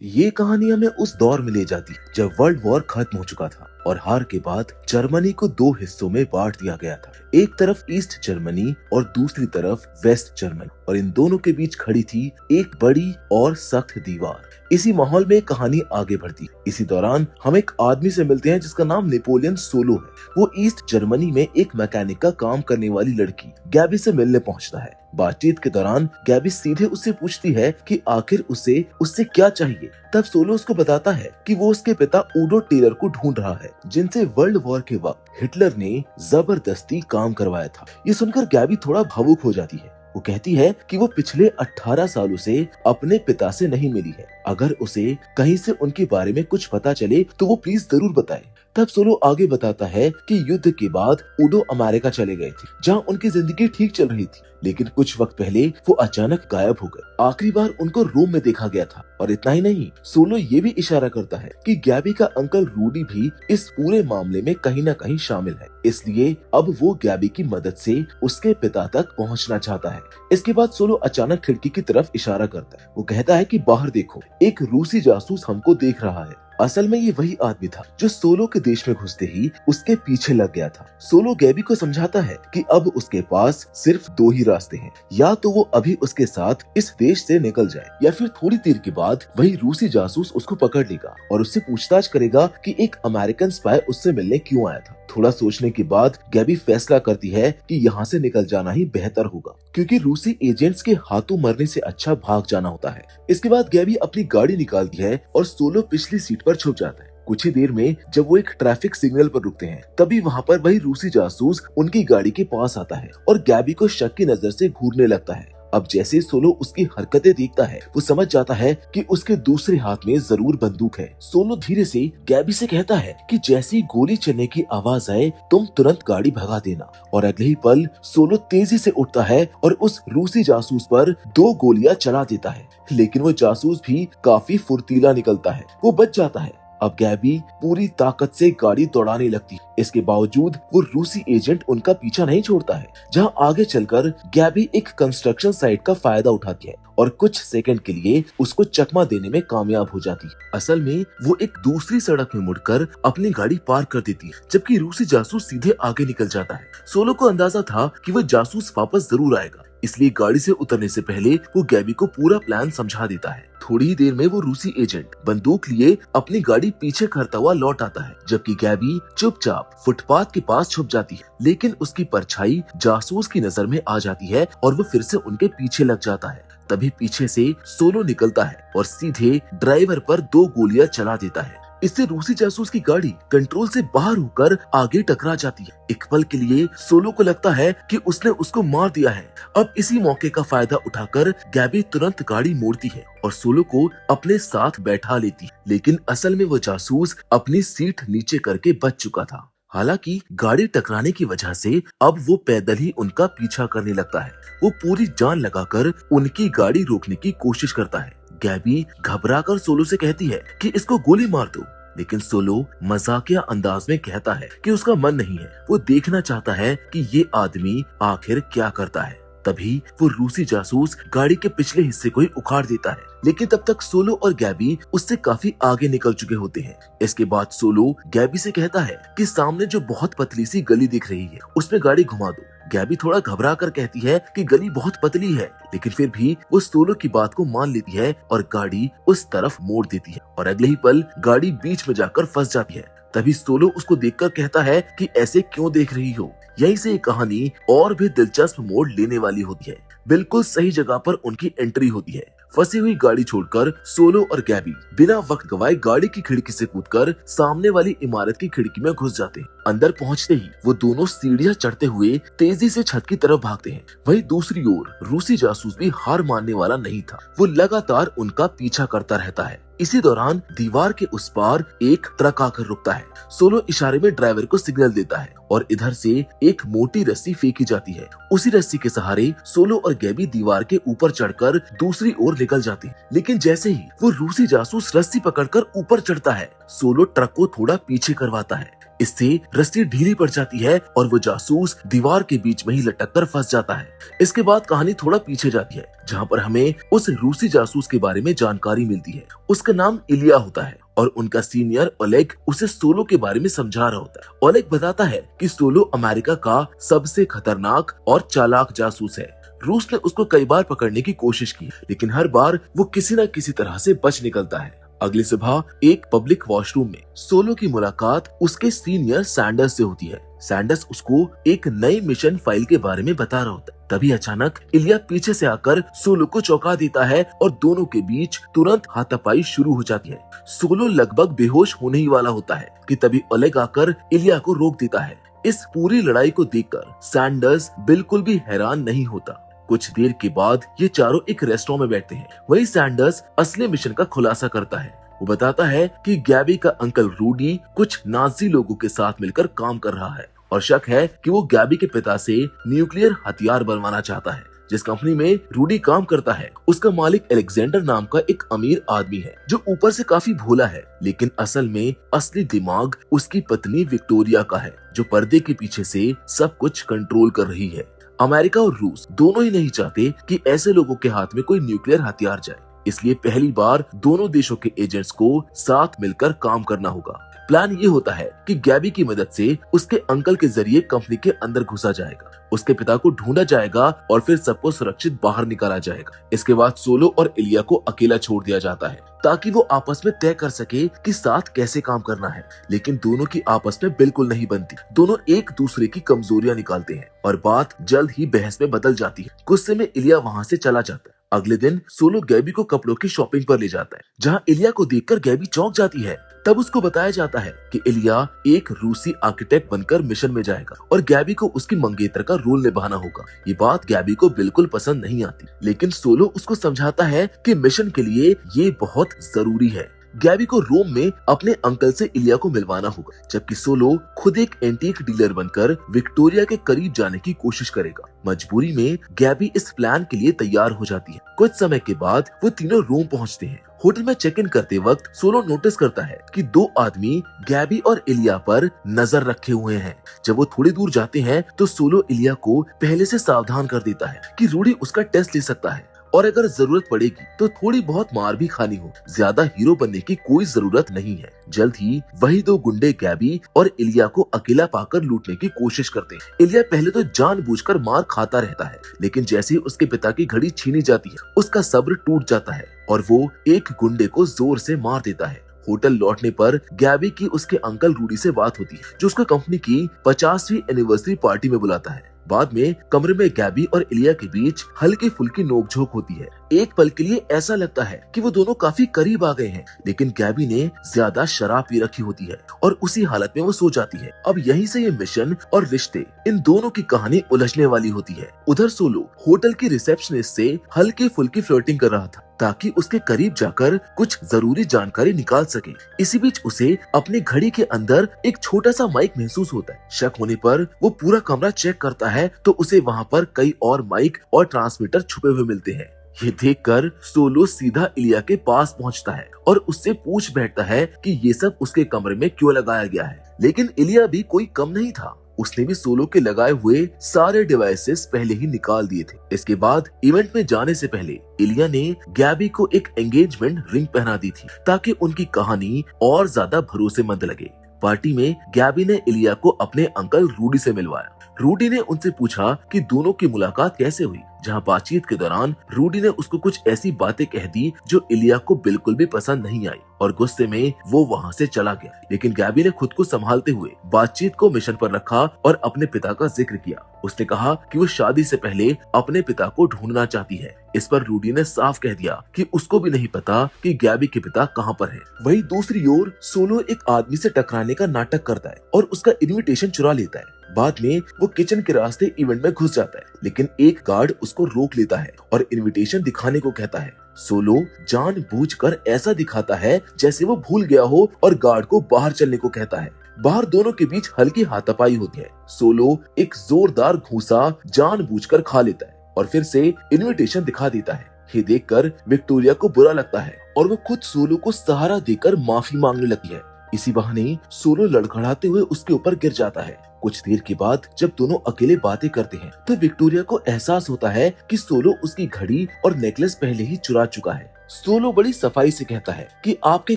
ये कहानी हमें उस दौर में ले जाती जब वर्ल्ड वॉर खत्म हो चुका था और हार के बाद जर्मनी को दो हिस्सों में बांट दिया गया था। एक तरफ ईस्ट जर्मनी और दूसरी तरफ वेस्ट जर्मनी, और इन दोनों के बीच खड़ी थी एक बड़ी और सख्त दीवार। इसी माहौल में कहानी आगे बढ़ती। इसी दौरान हम एक आदमी से मिलते हैं जिसका नाम नेपोलियन सोलो है। वो ईस्ट जर्मनी में एक मैकेनिक का काम करने वाली लड़की गैबी से मिलने पहुंचता है। बातचीत के दौरान गैबी सीधे उससे पूछती है कि आखिर उसे उससे क्या चाहिए। तब सोलो उसको बताता है कि वो उसके पिता उडो टेलर को ढूंढ रहा है, जिनसे वर्ल्ड वॉर के वक्त हिटलर ने जबरदस्ती काम करवाया था। ये सुनकर गैबी थोड़ा भावुक हो जाती है। वो कहती है कि वो पिछले 18 सालों से अपने पिता से नहीं मिली है। अगर उसे कहीं से उनके बारे में कुछ पता चले तो वो प्लीज जरूर बताए। तब सोलो आगे बताता है कि युद्ध के बाद उडो अमेरिका चले गए थे, जहां उनकी जिंदगी ठीक चल रही थी, लेकिन कुछ वक्त पहले वो अचानक गायब हो गए। आखिरी बार उनको रोम में देखा गया था। और इतना ही नहीं, सोलो ये भी इशारा करता है कि गैबी का अंकल रूडी भी इस पूरे मामले में कहीं न कहीं शामिल है, इसलिए अब वो गैबी की मदद से उसके पिता तक पहुंचना चाहता है। इसके बाद सोलो अचानक खिड़की की तरफ इशारा करता है। वो कहता है कि बाहर देखो, एक रूसी जासूस हमको देख रहा है। असल में ये वही आदमी था जो सोलो के देश में घुसते ही उसके पीछे लग गया था। सोलो गैबी को समझाता है कि अब उसके पास सिर्फ दो ही रास्ते हैं, या तो वो अभी उसके साथ इस देश से निकल जाए, या फिर थोड़ी देर के बाद वही रूसी जासूस उसको पकड़ लेगा और उससे पूछताछ करेगा कि एक अमेरिकन स्पाई उससे मिलने क्यों आया था। थोड़ा सोचने के बाद गैबी फैसला करती है कि यहाँ से निकल जाना ही बेहतर होगा, क्योंकि रूसी एजेंट्स के हाथों मरने से अच्छा भाग जाना होता है। इसके बाद गैबी अपनी गाड़ी निकालती है और सोलो पिछली सीट पर छुप जाता है। कुछ ही देर में जब वो एक ट्रैफिक सिग्नल पर रुकते हैं, तभी वहाँ पर वही रूसी जासूस उनकी गाड़ी के पास आता है और गैबी को शक की नजर से घूरने लगता है। अब जैसे सोलो उसकी हरकतें देखता है, वो समझ जाता है कि उसके दूसरे हाथ में जरूर बंदूक है। सोलो धीरे से गैबी से कहता है कि जैसी गोली चलने की आवाज आए तुम तुरंत गाड़ी भगा देना। और अगले ही पल सोलो तेजी से उठता है और उस रूसी जासूस पर 2 गोलियां चला देता है, लेकिन वो जासूस भी काफी फुर्तीला निकलता है। वो बच जाता है। अब गैबी पूरी ताकत से गाड़ी दौड़ाने लगती है। इसके बावजूद वो रूसी एजेंट उनका पीछा नहीं छोड़ता है। जहां आगे चलकर गैबी एक कंस्ट्रक्शन साइट का फायदा उठाती है और कुछ सेकंड के लिए उसको चकमा देने में कामयाब हो जाती है। असल में वो एक दूसरी सड़क में मुड़कर अपनी गाड़ी पार कर देती है, जबकि रूसी जासूस सीधे आगे निकल जाता है। सोलो को अंदाजा था कि वो जासूस वापस जरूर आएगा, इसलिए गाड़ी से उतरने से पहले वो गैबी को पूरा प्लान समझा देता है। थोड़ी ही देर में वो रूसी एजेंट बंदूक लिए अपनी गाड़ी पीछे करता हुआ लौट आता है, जबकि गैबी चुपचाप फुटपाथ के पास छुप जाती है। लेकिन उसकी परछाई जासूस की नजर में आ जाती है और वो फिर से उनके पीछे लग जाता है। तभी पीछे से सोलो निकलता है और सीधे ड्राइवर पर 2 गोलियां चला देता है। इससे रूसी जासूस की गाड़ी कंट्रोल से बाहर होकर आगे टकरा जाती है। एक पल के लिए सोलो को लगता है कि उसने उसको मार दिया है। अब इसी मौके का फायदा उठाकर गैबी तुरंत गाड़ी मोड़ती है और सोलो को अपने साथ बैठा लेती है, लेकिन असल में वो जासूस अपनी सीट नीचे करके बच चुका था। हालांकि गाड़ी टकराने की वजह से अब वो पैदल ही उनका पीछा करने लगता है। वो पूरी जान लगाकर उनकी गाड़ी रोकने की कोशिश करता है। गैबी घबराकर सोलो से कहती है कि इसको गोली मार दो, लेकिन सोलो मजाकिया अंदाज में कहता है कि उसका मन नहीं है। वो देखना चाहता है कि ये आदमी आखिर क्या करता है। तभी वो रूसी जासूस गाड़ी के पिछले हिस्से को ही उखाड़ देता है, लेकिन तब तक सोलो और गैबी उससे काफी आगे निकल चुके होते हैं। इसके बाद सोलो गैबी से कहता है कि सामने जो बहुत पतली सी गली दिख रही है उसमें गाड़ी घुमा दो। गैबी थोड़ा घबरा कर कहती है कि गली बहुत पतली है, लेकिन फिर भी वो सोलो की बात को मान लेती है और गाड़ी उस तरफ मोड़ देती है और अगले ही पल गाड़ी बीच में जाकर फंस जाती है। तभी सोलो उसको देखकर कहता है कि ऐसे क्यों देख रही हो। यहीं से ये कहानी और भी दिलचस्प मोड़ लेने वाली होती है। बिल्कुल सही जगह पर उनकी एंट्री होती है। फंसी हुई गाड़ी छोड़कर सोलो और गैबी बिना वक्त गवाए गाड़ी की खिड़की से कूदकर सामने वाली इमारत की खिड़की में घुस जाते हैं। अंदर पहुंचते ही वो दोनों सीढ़ियां चढ़ते हुए तेजी से छत की तरफ भागते हैं। वहीं दूसरी ओर रूसी जासूस भी हार मानने वाला नहीं था। वो लगातार उनका पीछा करता रहता है। इसी दौरान दीवार के उस पार एक ट्रक आकर रुकता है। सोलो इशारे में ड्राइवर को सिग्नल देता है और इधर से एक मोटी रस्सी फेंकी जाती है। उसी रस्सी के सहारे सोलो और गैबी दीवार के ऊपर चढ़कर दूसरी ओर निकल जाते हैं, लेकिन जैसे ही वो रूसी जासूस रस्सी पकड़कर ऊपर चढ़ता है, सोलो ट्रक को थोड़ा पीछे करवाता है। इससे रस्सी ढीली पड़ जाती है और वो जासूस दीवार के बीच में ही लटक कर फंस जाता है। इसके बाद कहानी थोड़ा पीछे जाती है, जहाँ पर हमें उस रूसी जासूस के बारे में जानकारी मिलती है। उसका नाम इलिया होता है और उनका सीनियर ओलेग उसे सोलो के बारे में समझा रहा होता है। ओलेग बताता है कि सोलो अमेरिका का सबसे खतरनाक और चालाक जासूस है। रूस ने उसको कई बार पकड़ने की कोशिश की, लेकिन हर बार वो किसी न किसी तरह से बच निकलता है। अगली सुबह एक पब्लिक वॉशरूम में सोलो की मुलाकात उसके सीनियर सैंडर्स से होती है। सैंडर्स उसको एक नई मिशन फाइल के बारे में बता रहा होता है। तभी अचानक इलिया पीछे से आकर सोलो को चौंका देता है और दोनों के बीच तुरंत हाथापाई शुरू हो जाती है। सोलो लगभग बेहोश होने ही वाला होता है कि तभी ओलेग आकर इलिया को रोक देता है। इस पूरी लड़ाई को देखकर सैंडर्स बिल्कुल भी हैरान नहीं होता। कुछ देर के बाद ये चारों एक रेस्टोरेंट में बैठते हैं। वही सैंडर्स असली मिशन का खुलासा करता है। वो बताता है कि गैबी का अंकल रूडी कुछ नाजी लोगों के साथ मिलकर काम कर रहा है और शक है कि वो गैबी के पिता से न्यूक्लियर हथियार बनवाना चाहता है। जिस कंपनी में रूडी काम करता है उसका मालिक अलेक्जेंडर नाम का एक अमीर आदमी है, जो ऊपर से काफी भोला है, लेकिन असल में असली दिमाग उसकी पत्नी विक्टोरिया का है, जो पर्दे के पीछे से सब कुछ कंट्रोल कर रही है। अमेरिका और रूस दोनों ही नहीं चाहते कि ऐसे लोगों के हाथ में कोई न्यूक्लियर हथियार जाए, इसलिए पहली बार दोनों देशों के एजेंट्स को साथ मिलकर काम करना होगा। प्लान ये होता है कि गैबी की मदद से उसके अंकल के जरिए कंपनी के अंदर घुसा जाएगा, उसके पिता को ढूंढा जाएगा और फिर सबको सुरक्षित बाहर निकाला जाएगा। इसके बाद सोलो और इलिया को अकेला छोड़ दिया जाता है ताकि वो आपस में तय कर सके कि साथ कैसे काम करना है, लेकिन दोनों की आपस में बिल्कुल नहीं बनती। दोनों एक दूसरे की कमजोरियां निकालते हैं और बात जल्द ही बहस में बदल जाती है। गुस्से में इलिया वहाँ से चला जाता है। अगले दिन सोलो गैबी को कपड़ों की शॉपिंग पर ले जाता है, जहाँ इलिया को देखकर गैबी चौंक जाती है। तब उसको बताया जाता है कि इलिया एक रूसी आर्किटेक्ट बनकर मिशन में जाएगा और गैबी को उसकी मंगेतर का रोल निभाना होगा। ये बात गैबी को बिल्कुल पसंद नहीं आती, लेकिन सोलो उसको समझाता है कि मिशन के लिए ये बहुत जरूरी है। गैबी को रोम में अपने अंकल से इलिया को मिलवाना होगा, जबकि सोलो खुद एक एंटीक डीलर बनकर विक्टोरिया के करीब जाने की कोशिश करेगा। मजबूरी में गैबी इस प्लान के लिए तैयार हो जाती है। कुछ समय के बाद वो तीनों रोम पहुंचते हैं। होटल में चेक इन करते वक्त सोलो नोटिस करता है कि दो आदमी गैबी और इलिया पर नजर रखे हुए हैं। जब वो थोड़ी दूर जाते हैं तो सोलो इलिया को पहले से सावधान कर देता है कि रूडी उसका टेस्ट ले सकता है और अगर जरूरत पड़ेगी तो थोड़ी बहुत मार भी खानी हो। ज्यादा हीरो बनने की कोई जरूरत नहीं है। जल्द ही वही दो गुंडे गैबी और इलिया को अकेला पाकर लूटने की कोशिश करते हैं। इलिया पहले तो जानबूझकर मार खाता रहता है, लेकिन जैसे ही उसके पिता की घड़ी छीनी जाती है उसका सब्र टूट जाता है और वो एक गुंडे को जोर से मार देता है। होटल लौटने पर गैबी की उसके अंकल रूडी से बात होती है, जो उसको कंपनी की 50वीं एनिवर्सरी पार्टी में बुलाता है। बाद में कमरे में गैबी और इलिया के बीच हल्की फुल्की नोकझोंक होती है। एक पल के लिए ऐसा लगता है कि वो दोनों काफी करीब आ गए हैं, लेकिन गैबी ने ज्यादा शराब पी रखी होती है और उसी हालत में वो सो जाती है। अब यहीं से ये मिशन और रिश्ते, इन दोनों की कहानी उलझने वाली होती है। उधर सोलो होटल की रिसेप्शनिस्ट से हल्की फुल्की फ्लर्टिंग कर रहा था ताकि उसके करीब जाकर कुछ जरूरी जानकारी निकाल सके। इसी बीच उसे अपनी घड़ी के अंदर एक छोटा सा माइक महसूस होता है। शक होने पर वो पूरा कमरा चेक करता है तो उसे वहाँ पर कई और माइक और ट्रांसमीटर छुपे हुए मिलते हैं। ये देखकर सोलो सीधा इलिया के पास पहुंचता है और उससे पूछ बैठता है कि ये सब उसके कमरे में क्यों लगाया गया है। लेकिन इलिया भी कोई कम नहीं था, उसने भी सोलो के लगाए हुए सारे डिवाइसेस पहले ही निकाल दिए थे। इसके बाद इवेंट में जाने से पहले इलिया ने गैबी को एक एंगेजमेंट रिंग पहना दी थी ताकि उनकी कहानी और ज्यादा भरोसेमंद लगे। पार्टी में गैबी ने इलिया को अपने अंकल रूडी से मिलवाया। रूडी ने उनसे पूछा कि दोनों की मुलाकात कैसे हुई, जहां बातचीत के दौरान रूडी ने उसको कुछ ऐसी बातें कह दी जो इलिया को बिल्कुल भी पसंद नहीं आई और गुस्से में वो वहां से चला गया। लेकिन गैबी ने खुद को संभालते हुए बातचीत को मिशन पर रखा और अपने पिता का जिक्र किया। उसने कहा कि वो शादी से पहले अपने पिता को ढूंढना चाहती है। इस पर रूडी ने साफ कह दिया कि उसको भी नहीं पता कि गैबी के पिता कहाँ पर है। वहीं दूसरी ओर सोलो एक आदमी से टकराने का नाटक करता है और उसका इनविटेशन चुरा लेता है। बाद में वो किचन के रास्ते इवेंट में घुस जाता है, लेकिन एक गार्ड उसको रोक लेता है और इनविटेशन दिखाने को कहता है। सोलो जानबूझकर ऐसा दिखाता है जैसे वो भूल गया हो और गार्ड को बाहर चलने को कहता है। बाहर दोनों के बीच हल्की हाथापाई होती है। सोलो एक जोरदार घूंसा जानबूझकर खा लेता है और फिर से इनविटेशन दिखा देता है। ये देखकर विक्टोरिया को बुरा लगता है और वो खुद सोलो को सहारा देकर माफी मांगने लगती है। इसी बहाने सोलो लड़खड़ाते हुए उसके ऊपर गिर जाता है। कुछ देर के बाद जब दोनों अकेले बातें करते हैं तो विक्टोरिया को एहसास होता है कि सोलो उसकी घड़ी और नेकलेस पहले ही चुरा चुका है। सोलो बड़ी सफाई से कहता है कि आपके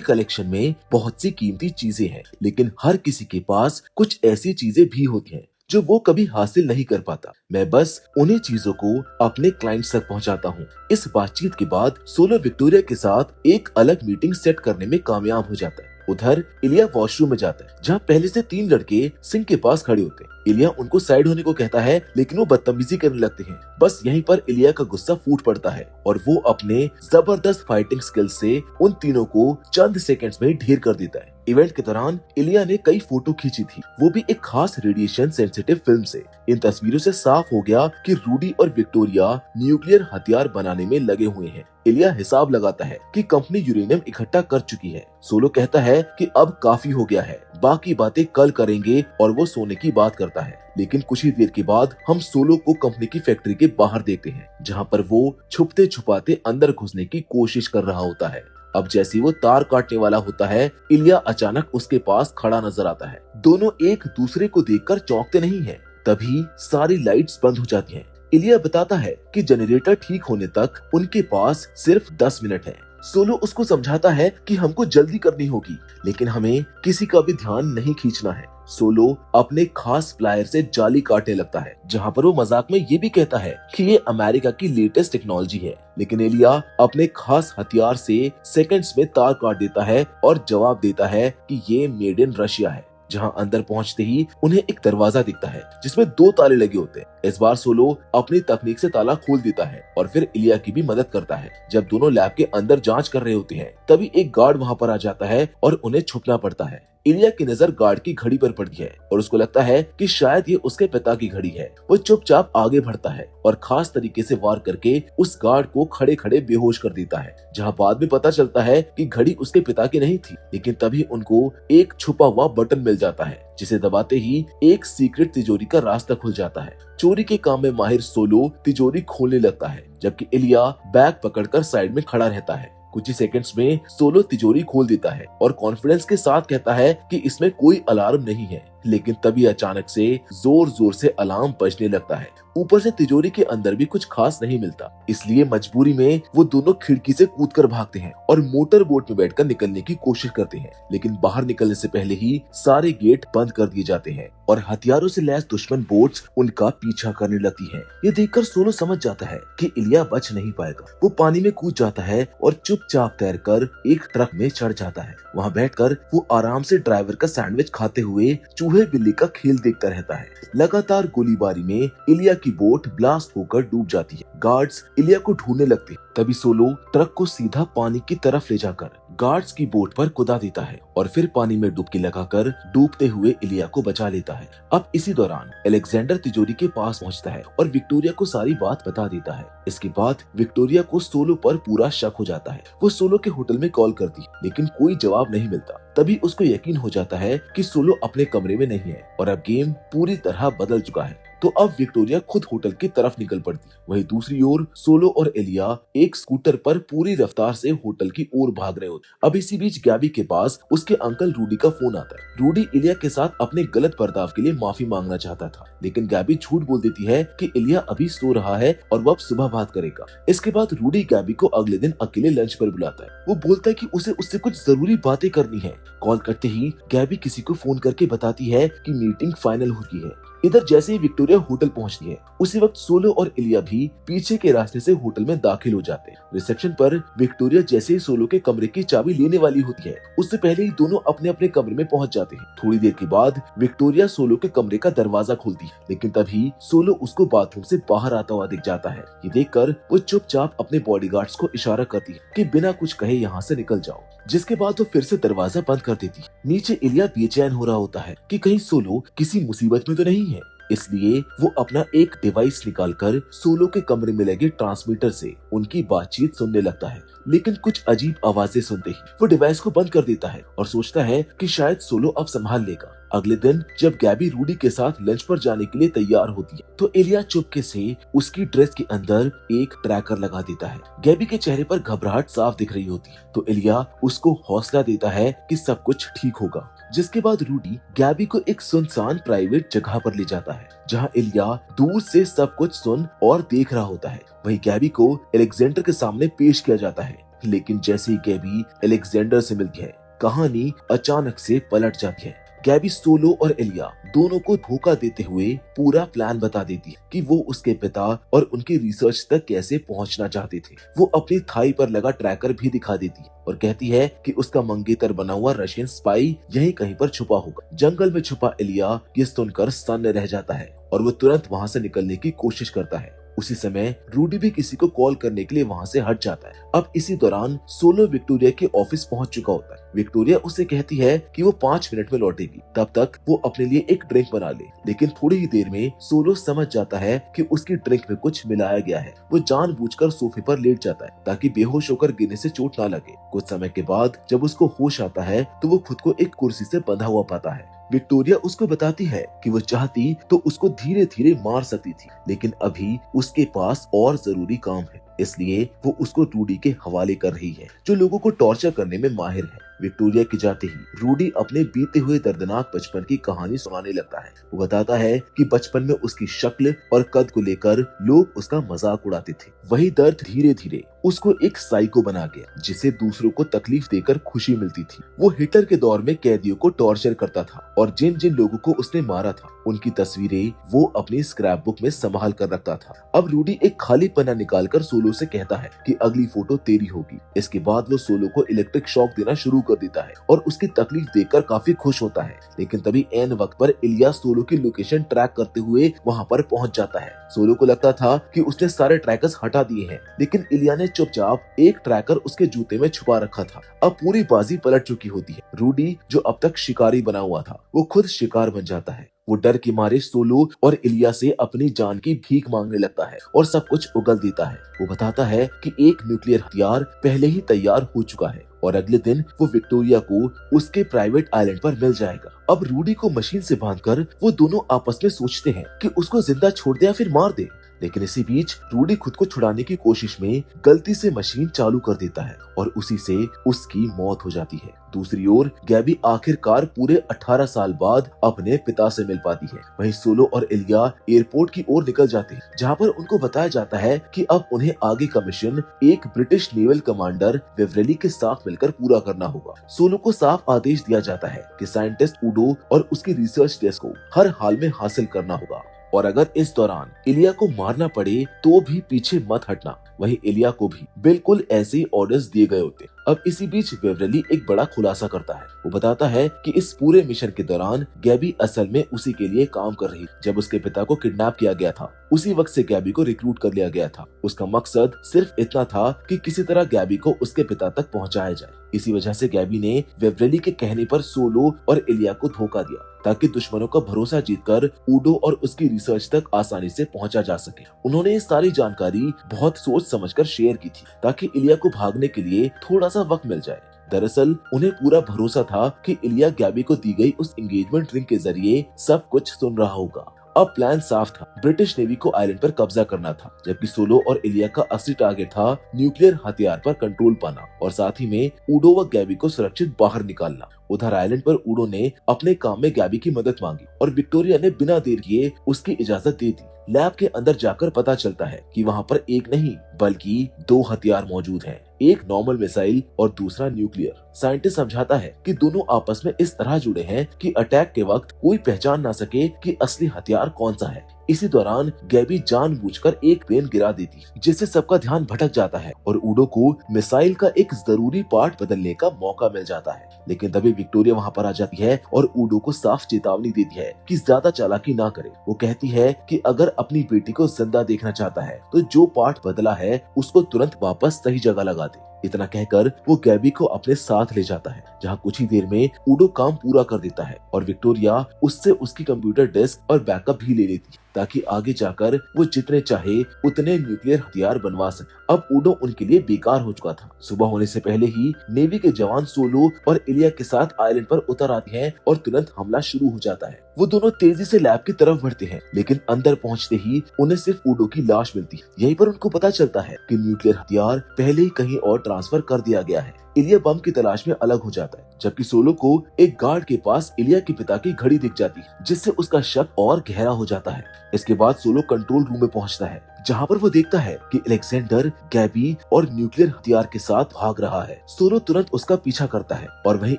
कलेक्शन में बहुत सी कीमती चीजें हैं, लेकिन हर किसी के पास कुछ ऐसी चीजें भी होती हैं जो वो कभी हासिल नहीं कर पाता। मैं बस उन्हीं चीजों को अपने क्लाइंट्स तक पहुंचाता हूं। इस बातचीत के बाद सोलो विक्टोरिया के साथ एक अलग मीटिंग सेट करने में कामयाब हो जाता है। उधर इलिया वॉशरूम में जाता है, जहाँ पहले से 3 लड़के सिंक के पास खड़े होते हैं। इलिया उनको साइड होने को कहता है, लेकिन वो बदतमीजी करने लगते हैं। बस यहीं पर इलिया का गुस्सा फूट पड़ता है और वो अपने जबरदस्त फाइटिंग स्किल से उन तीनों को चंद सेकंड्स में ढेर कर देता है। इवेंट के दौरान इलिया ने कई फोटो खींची थी, वो भी एक खास रेडिएशन सेंसिटिव फिल्म से। इन तस्वीरों से साफ हो गया कि रूडी और विक्टोरिया न्यूक्लियर हथियार बनाने में लगे हुए हैं। इलिया हिसाब लगाता है कि कंपनी यूरेनियम इकट्ठा कर चुकी है। सोलो कहता है कि अब काफी हो गया है, बाकी बातें कल करेंगे, और वो सोने की बात करता है। लेकिन कुछ ही देर के बाद हम सोलो को कंपनी की फैक्ट्री के बाहर देखते हैं, जहां पर वो छुपते छुपाते अंदर घुसने की कोशिश कर रहा होता है। अब जैसे वो तार काटने वाला होता है, इलिया अचानक उसके पास खड़ा नजर आता है। दोनों एक दूसरे को देखकर चौंकते नहीं हैं। तभी सारी लाइट्स बंद हो जाती हैं। इलिया बताता है कि जनरेटर ठीक होने तक उनके पास सिर्फ 10 मिनट है। सोलो उसको समझाता है कि हमको जल्दी करनी होगी, लेकिन हमें किसी का भी ध्यान नहीं खींचना है। सोलो अपने खास प्लायर से जाली काटने लगता है, जहां पर वो मजाक में ये भी कहता है कि ये अमेरिका की लेटेस्ट टेक्नोलॉजी है। लेकिन इलिया अपने खास हथियार से सेकंड्स में तार काट देता है और जवाब देता है कि ये मेड इन रशिया है। जहां अंदर पहुंचते ही उन्हें एक दरवाजा दिखता है जिसमें 2 ताले लगे होते हैं। इस बार सोलो अपनी तकनीक से ताला खोल देता है और फिर इलिया की भी मदद करता है। जब दोनों लैब के अंदर जांच कर रहे होते हैं, तभी एक गार्ड वहां पर आ जाता है और उन्हें छुपना पड़ता है। इलिया की नजर गार्ड की घड़ी पर पड़ती है और उसको लगता है कि शायद ये उसके पिता की घड़ी है। वो चुपचाप आगे बढ़ता है और खास तरीके से वार करके उस गार्ड को खड़े खड़े बेहोश कर देता है, जहां बाद में पता चलता है कि घड़ी उसके पिता की नहीं थी। लेकिन तभी उनको एक छुपा हुआ बटन मिल जाता है, जिसे दबाते ही एक सीक्रेट तिजोरी का रास्ता खुल जाता है। चोरी के काम में माहिर सोलो तिजोरी खोलने लगता है, जबकि इलिया बैग पकड़कर साइड में खड़ा रहता है। कुछ ही सेकंड्स में सोलो तिजोरी खोल देता है और कॉन्फिडेंस के साथ कहता है कि इसमें कोई अलार्म नहीं है। लेकिन तभी अचानक से जोर जोर से अलार्म बजने लगता है। ऊपर से तिजोरी के अंदर भी कुछ खास नहीं मिलता, इसलिए मजबूरी में वो दोनों खिड़की से कूदकर भागते हैं और मोटर बोट में बैठकर निकलने की कोशिश करते हैं। लेकिन बाहर निकलने से पहले ही सारे गेट बंद कर दिए जाते हैं और हथियारों से लैस दुश्मन बोट्स उनका पीछा करने लगती हैं। ये देखकर सोलो समझ जाता है कि इलिया बच नहीं पाएगा। वो पानी में कूद जाता है और चुपचाप तैरकर एक ट्रक में चढ़ जाता है। वहाँ बैठकर वो आराम से ड्राइवर का सैंडविच खाते हुए चूहे बिल्ली का खेल देखता रहता है। लगातार गोलीबारी में इलिया की बोट ब्लास्ट होकर डूब जाती है। गार्ड्स इलिया को ढूंढने लगते हैं। तभी सोलो ट्रक को सीधा पानी की तरफ ले जाकर गार्ड्स की बोट पर कुदा देता है और फिर पानी में डुबकी लगाकर डूबते हुए इलिया को बचा लेता है। अब इसी दौरान अलेक्जेंडर तिजोरी के पास पहुंचता है और विक्टोरिया को सारी बात बता देता है। इसके बाद विक्टोरिया को सोलो पर पूरा शक हो जाता है। वो सोलो के होटल में कॉल करती है, लेकिन कोई जवाब नहीं मिलता। तभी उसको यकीन हो जाता है कि सोलो अपने कमरे में नहीं है और अब गेम पूरी तरह बदल चुका है। तो अब विक्टोरिया खुद होटल की तरफ निकल पड़ती। वहीं दूसरी ओर सोलो और इलिया एक स्कूटर पर पूरी रफ्तार से होटल की ओर भाग रहे होते। अब इसी बीच गैबी के पास उसके अंकल रूडी का फोन आता है। रूडी इलिया के साथ अपने गलत बर्ताव के लिए माफी मांगना चाहता था, लेकिन गैबी झूठ बोल देती है कि इलिया अभी सो रहा है और वो अब सुबह बात करेगा। इसके बाद रूडी गैबी को अगले दिन अकेले लंच पर बुलाता है। वो बोलता है कि उसे उससे कुछ जरूरी बातें करनी है। कॉल करते ही गैबी किसी को फोन करके बताती है कि मीटिंग फाइनल हो गई है। इधर जैसे ही विक्टोरिया होटल पहुंचती है, उसी वक्त सोलो और इलिया भी पीछे के रास्ते से होटल में दाखिल हो जाते हैं। रिसेप्शन पर विक्टोरिया जैसे ही सोलो के कमरे की चाबी लेने वाली होती है, उससे पहले ही दोनों अपने अपने कमरे में पहुंच जाते हैं। थोड़ी देर के बाद विक्टोरिया सोलो के कमरे का दरवाजा खोलती है, लेकिन तभी सोलो उसको बाथरूम से बाहर आता हुआ दिख जाता है। ये देखकर वो चुपचाप अपने बॉडीगार्ड्स को इशारा करती है कि बिना कुछ कहे यहाँ से निकल जाओ, जिसके बाद वो फिर से दरवाजा बंद कर देती है। नीचे इलिया बेचैन हो रहा होता है कि कहीं सोलो किसी मुसीबत में तो नहीं है, इसलिए वो अपना एक डिवाइस निकालकर सोलो के कमरे में लगे ट्रांसमीटर से उनकी बातचीत सुनने लगता है। लेकिन कुछ अजीब आवाजें सुनते ही वो डिवाइस को बंद कर देता है और सोचता है कि शायद सोलो अब संभाल लेगा। अगले दिन जब गैबी रूडी के साथ लंच पर जाने के लिए तैयार होती है तो इलिया चुपके से उसकी ड्रेस के अंदर एक ट्रैकर लगा देता है। गैबी के चेहरे पर घबराहट साफ दिख रही होती है तो इलिया उसको हौसला देता है कि सब कुछ ठीक होगा। जिसके बाद रूडी गैबी को एक सुनसान प्राइवेट जगह पर ले जाता है जहां इलिया दूर से सब कुछ सुन और देख रहा होता है। वहीं गैबी को अलेक्जेंडर के सामने पेश किया जाता है, लेकिन जैसे ही गैबी अलेक्जेंडर से मिलती है कहानी अचानक से पलट जाती है। गैबी सोलो और इलिया दोनों को धोखा देते हुए पूरा प्लान बता देती है कि वो उसके पिता और उनके रिसर्च तक कैसे पहुंचना चाहते थे। वो अपनी थाई पर लगा ट्रैकर भी दिखा देती है और कहती है कि उसका मंगेतर बना हुआ रशियन स्पाई यहीं कहीं पर छुपा होगा। जंगल में छुपा इलिया ये सुनकर सन्न रह जाता है और वो तुरंत वहाँ से निकलने की कोशिश करता है। उसी समय रूडी भी किसी को कॉल करने के लिए वहाँ से हट जाता है। अब इसी दौरान सोलो विक्टोरिया के ऑफिस पहुँच चुका होता है। विक्टोरिया उसे कहती है कि वो 5 मिनट में लौटेगी, तब तक वो अपने लिए एक ड्रिंक बना ले। लेकिन थोड़ी ही देर में सोलो समझ जाता है कि उसकी ड्रिंक में कुछ मिलाया गया है। वो जानबूझकर सोफे पर लेट जाता है ताकि बेहोश होकर गिरने से चोट ना लगे। कुछ समय के बाद जब उसको होश आता है तो वो खुद को एक कुर्सी से बंधा हुआ पाता है। विक्टोरिया उसको बताती है कि वो चाहती तो उसको धीरे धीरे मार सकती थी, लेकिन अभी उसके पास और जरूरी काम है, इसलिए वो उसको रूडी के हवाले कर रही है जो लोगों को टॉर्चर करने में माहिर है। विक्टोरिया के जाते ही रूडी अपने बीते हुए दर्दनाक बचपन की कहानी सुनाने लगता है। वो बताता है कि बचपन में उसकी शक्ल और कद को लेकर लोग उसका मजाक उड़ाते थे। वही दर्द धीरे धीरे उसको एक साइको बना गया जिसे दूसरों को तकलीफ देकर खुशी मिलती थी। वो हिटलर के दौर में कैदियों को टॉर्चर करता था और जिन जिन लोगों को उसने मारा था उनकी तस्वीरें वो अपनी स्क्रैप बुक में संभाल कर रखता था। अब रूडी एक खाली पन्ना निकालकर सोलो से कहता है कि अगली फोटो तेरी होगी। इसके बाद वो सोलो को इलेक्ट्रिक शॉक देना शुरू कर देता है और उसकी तकलीफ देखकर काफी खुश होता है। लेकिन तभी ऐन वक्त पर इलिया सोलो की लोकेशन ट्रैक करते हुए वहाँ पर पहुँच जाता है। सोलो को लगता था कि उसने सारे ट्रैकर्स हटा दिए हैं, लेकिन इलिया ने चुपचाप एक ट्रैकर उसके जूते में छुपा रखा था। अब पूरी बाजी पलट चुकी होती है। रूडी जो अब तक शिकारी बना हुआ था वो खुद शिकार बन जाता है। वो डर के मारे सोलो और इलिया से अपनी जान की भीख मांगने लगता है और सब कुछ उगल देता है। वो बताता है कि एक न्यूक्लियर हथियार पहले ही तैयार हो चुका है और अगले दिन वो विक्टोरिया को उसके प्राइवेट आइलैंड पर मिल जाएगा। अब रूडी को मशीन से बांधकर वो दोनों आपस में सोचते हैं कि उसको जिंदा छोड़ दे या फिर मार दे। लेकिन इसी बीच रूडी खुद को छुड़ाने की कोशिश में गलती से मशीन चालू कर देता है और उसी से उसकी मौत हो जाती है। दूसरी ओर गैबी आखिरकार पूरे 18 साल बाद अपने पिता से मिल पाती है। वहीं सोलो और इलिया एयरपोर्ट की ओर निकल जाते हैं जहां पर उनको बताया जाता है कि अब उन्हें आगे का मिशन एक ब्रिटिश नेवल कमांडर वेवरेली के साथ मिलकर पूरा करना होगा। सोलो को साफ आदेश दिया जाता है कि साइंटिस्ट उडो और उसकी रिसर्च डेस्क को हर हाल में हासिल करना होगा और अगर इस दौरान इलिया को मारना पड़े तो भी पीछे मत हटना। वहीं इलिया को भी बिल्कुल ऐसे ही ऑर्डर्स दिए गए होते। अब इसी बीच वेवरेली एक बड़ा खुलासा करता है। वो बताता है कि इस पूरे मिशन के दौरान गैबी असल में उसी के लिए काम कर रही। जब उसके पिता को किडनैप किया गया था उसी वक्त से गैबी को रिक्रूट कर लिया गया था। उसका मकसद सिर्फ इतना था कि किसी तरह गैबी को उसके पिता तक पहुंचाया जाए। इसी वजह से गैबी ने वेवरेली के कहने पर सोलो और इलिया को धोखा दिया ताकि दुश्मनों का भरोसा जीतकर उडो और उसकी रिसर्च तक आसानी से पहुंचा जा सके। उन्होंने ये सारी जानकारी बहुत सोच समझकर शेयर की थी ताकि इलिया को भागने के लिए थोड़ा सा वक्त मिल जाए। दरअसल उन्हें पूरा भरोसा था कि इलिया गैबी को दी गई उस एंगेजमेंट रिंग के जरिए सब कुछ सुन रहा होगा। अब प्लान साफ था, ब्रिटिश नेवी को आइलैंड पर कब्जा करना था, जबकि सोलो और इलिया का असली टारगेट था न्यूक्लियर हथियार पर कंट्रोल पाना और साथ ही में उडो व गैबी को सुरक्षित बाहर निकालना। उधर आइलैंड पर उडो ने अपने काम में गैबी की मदद मांगी और विक्टोरिया ने बिना देर किए उसकी इजाजत दे दी। लैब के अंदर जाकर पता चलता है कि वहाँ पर एक नहीं बल्कि 2 हथियार मौजूद हैं, एक नॉर्मल मिसाइल और दूसरा न्यूक्लियर। साइंटिस्ट समझाता है कि दोनों आपस में इस तरह जुड़े हैं कि अटैक के वक्त कोई पहचान ना सके कि असली हथियार कौन सा है। इसी दौरान गैबी जानबूझकर एक पेन गिरा देती जिससे सबका ध्यान भटक जाता है और उडो को मिसाइल का एक जरूरी पार्ट बदलने का मौका मिल जाता है। लेकिन तभी विक्टोरिया वहाँ पर आ जाती है और उडो को साफ चेतावनी देती है कि ज्यादा चालाकी ना करे। वो कहती है कि अगर अपनी बेटी को जिंदा देखना चाहता है तो जो पार्ट बदला है उसको तुरंत वापस सही जगह लगा दे। इतना कहकर वो गैबी को अपने साथ ले जाता है, जहाँ कुछ ही देर में उडो काम पूरा कर देता है और विक्टोरिया उससे उसकी कंप्यूटर डिस्क और बैकअप भी ले लेती है ताकि आगे जाकर वो जितने चाहे उतने न्यूक्लियर हथियार बनवा सके। अब उडो उनके लिए बेकार हो चुका था। सुबह होने से पहले ही नेवी के जवान सोलो और इलिया के साथ आइलैंड पर उतर आते हैं और तुरंत हमला शुरू हो जाता है। वो दोनों तेजी से लैब की तरफ बढ़ते हैं, लेकिन अंदर पहुंचते ही उन्हें सिर्फ उडो की लाश मिलती है। यहीं पर उनको पता चलता है कि न्यूक्लियर हथियार पहले ही कहीं और ट्रांसफर कर दिया गया है। इलिया बम की तलाश में अलग हो जाता है, जबकि सोलो को एक गार्ड के पास इलिया के पिता की घड़ी दिख जाती है, जिससे उसका शक और गहरा हो जाता है। इसके बाद सोलो कंट्रोल रूम में पहुंचता है, जहां पर वो देखता है कि अलेक्जेंडर गैबी और न्यूक्लियर हथियार के साथ भाग रहा है। सोलो तुरंत उसका पीछा करता है और वहीं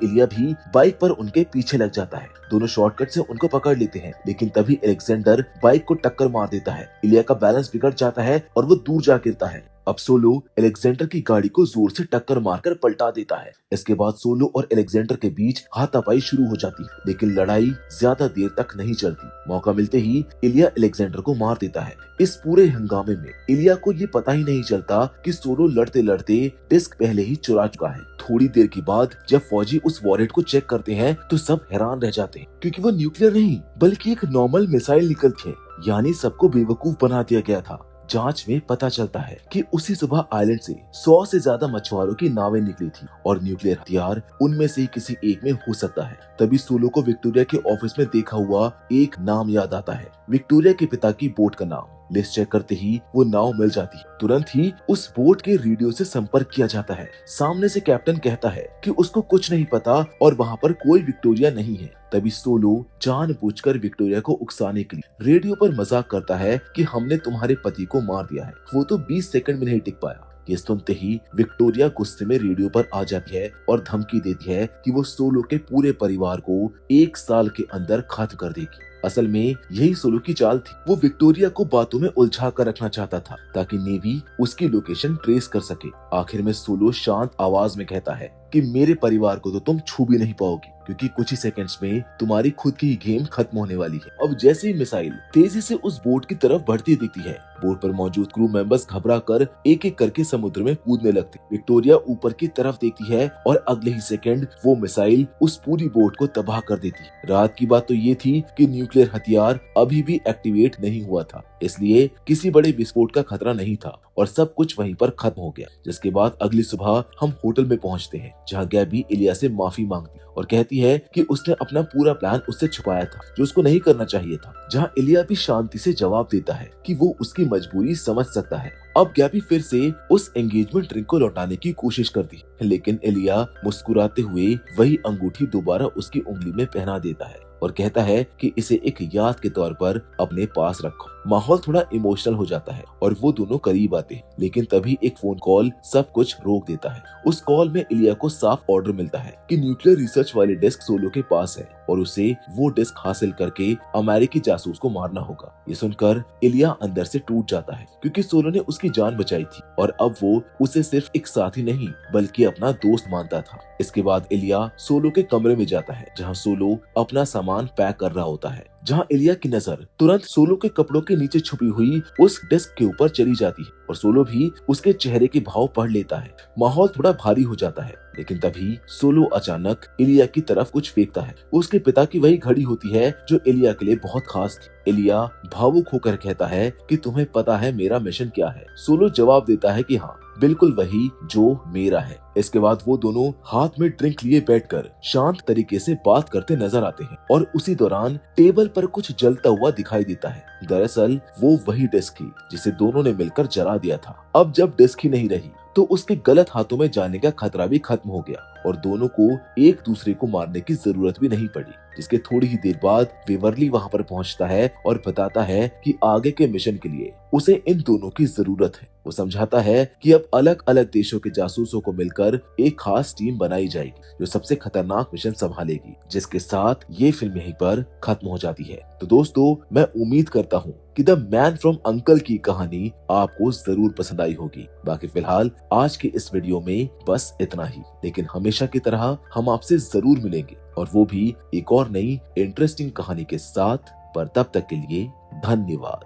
इलिया भी बाइक पर उनके पीछे लग जाता है। दोनों शॉर्टकट से उनको पकड़ लेते हैं, लेकिन तभी अलेक्जेंडर बाइक को टक्कर मार देता है। इलिया का बैलेंस बिगड़ जाता है और वो दूर जा गिरता है। अब सोलो अलेक्जेंडर की गाड़ी को जोर से टक्कर मारकर पलटा देता है। इसके बाद सोलो और अलेक्जेंडर के बीच हाथापाई शुरू हो जाती है, लेकिन लड़ाई ज्यादा देर तक नहीं चलती। मौका मिलते ही इलिया अलेक्जेंडर को मार देता है। इस पूरे हंगामे में इलिया को ये पता ही नहीं चलता कि सोलो लड़ते लड़ते डिस्क पहले ही चुरा चुका है। थोड़ी देर के बाद जब फौजी उस वॉलेट को चेक करते हैं तो सब हैरान रह जाते हैं, क्योंकि वो न्यूक्लियर नहीं बल्कि एक नॉर्मल मिसाइल निकलती है। यानी सबको बेवकूफ बना दिया गया था। जांच में पता चलता है कि उसी सुबह आइलैंड से 100 से ज्यादा मछुआरों की नावें निकली थी और न्यूक्लियर हथियार उनमें से किसी एक में हो सकता है। तभी सोलो को विक्टोरिया के ऑफिस में देखा हुआ एक नाम याद आता है, विक्टोरिया के पिता की बोट का नाम। लिस्ट चेक करते ही वो नाव मिल जाती है। तुरंत ही उस बोट के रेडियो से संपर्क किया जाता है। सामने से कैप्टन कहता है कि उसको कुछ नहीं पता और वहाँ पर कोई विक्टोरिया नहीं है। तभी सोलो जानबूझकर विक्टोरिया को उकसाने के लिए रेडियो पर मजाक करता है कि हमने तुम्हारे पति को मार दिया है। वो तो 20 सेकंड में नहीं टिक पाया। ये सुनते ही विक्टोरिया गुस्से में रेडियो पर आ जाती है और धमकी देती है कि वो सोलो के पूरे परिवार को 1 साल के अंदर खत्म कर देगी। असल में यही सोलो की चाल थी। वो विक्टोरिया को बातों में उलझा कर रखना चाहता था ताकि नेवी उसकी लोकेशन ट्रेस कर सके। आखिर में सोलो शांत आवाज में कहता है कि मेरे परिवार को तो तुम छू भी नहीं पाओगी, क्योंकि कुछ ही सेकंड्स में तुम्हारी खुद की गेम खत्म होने वाली है। अब जैसे ही मिसाइल तेजी से उस बोट की तरफ बढ़ती दिखती है, बोट पर मौजूद क्रू मेंबर्स घबरा कर एक एक करके समुद्र में कूदने लगते। विक्टोरिया ऊपर की तरफ देखती है और अगले ही सेकंड वो मिसाइल उस पूरी बोट को तबाह कर देती है। रात की बात तो ये थी कि न्यूक्लियर हथियार अभी भी एक्टिवेट नहीं हुआ था, इसलिए किसी बड़े विस्फोट का खतरा नहीं था और सब कुछ वहीं पर खत्म हो गया। जिसके बाद अगली सुबह हम होटल में पहुंचते हैं, जहां गैबी इलिया से माफी मांगती और कहती है कि उसने अपना पूरा प्लान उससे छुपाया था, जो उसको नहीं करना चाहिए था। जहां इलिया भी शांति से जवाब देता है कि वो उसकी मजबूरी समझ सकता है। अब गैबी फिर से उस एंगेजमेंट रिंग को लौटाने की कोशिश करती है, लेकिन इलिया मुस्कुराते हुए वही अंगूठी दोबारा उसकी उंगली में पहना देता है और कहता है कि इसे एक याद के तौर पर अपने पास रखो। माहौल थोड़ा इमोशनल हो जाता है और वो दोनों करीब आते हैं, लेकिन तभी एक फोन कॉल सब कुछ रोक देता है। उस कॉल में इलिया को साफ ऑर्डर मिलता है कि न्यूक्लियर रिसर्च वाली डिस्क सोलो के पास है और उसे वो डिस्क हासिल करके अमेरिकी जासूस को मारना होगा। ये सुनकर इलिया अंदर से टूट जाता है, क्योंकि सोलो ने उसकी जान बचाई थी और अब वो उसे सिर्फ एक साथी नहीं बल्कि अपना दोस्त मानता था। इसके बाद इलिया सोलो के कमरे में जाता है, जहाँ सोलो अपना सामान पैक कर रहा होता है। जहां इलिया की नजर तुरंत सोलो के कपड़ों के नीचे छुपी हुई उस डिस्क के ऊपर चली जाती है और सोलो भी उसके चेहरे के भाव पढ़ लेता है। माहौल थोड़ा भारी हो जाता है, लेकिन तभी सोलो अचानक इलिया की तरफ कुछ फेंकता है। उसके पिता की वही घड़ी होती है जो इलिया के लिए बहुत खास थी। इलिया भावुक होकर कहता है कि तुम्हें पता है मेरा मिशन क्या है। सोलो जवाब देता है कि हाँ, बिल्कुल वही जो मेरा है। इसके बाद वो दोनों हाथ में ड्रिंक लिए बैठकर शांत तरीके से बात करते नजर आते हैं और उसी दौरान टेबल पर कुछ जलता हुआ दिखाई देता है। दरअसल वो वही डिस्क थी जिसे दोनों ने मिलकर जला दिया था। अब जब डिस्क ही नहीं रही तो उसके गलत हाथों में जाने का खतरा भी खत्म हो गया और दोनों को एक दूसरे को मारने की जरूरत भी नहीं पड़ी। जिसके थोड़ी ही देर बाद वेवरली वहां पर पहुंचता है और बताता है कि आगे के मिशन के लिए उसे इन दोनों की जरूरत है। वो समझाता है कि अब अलग अलग देशों के जासूसों को मिलकर एक खास टीम बनाई जाएगी जो सबसे खतरनाक मिशन संभालेगी। जिसके साथ ये फिल्म यहीं पर खत्म हो जाती है। तो दोस्तों, मैं उम्मीद करता हूँ कि द मैन फ्रॉम अंकल की कहानी आपको जरूर पसंद आई होगी। बाकी फिलहाल आज के इस वीडियो में बस इतना ही, लेकिन हमेशा की तरह हम आपसे जरूर मिलेंगे और वो भी एक और नई इंटरेस्टिंग कहानी के साथ। पर तब तक के लिए धन्यवाद।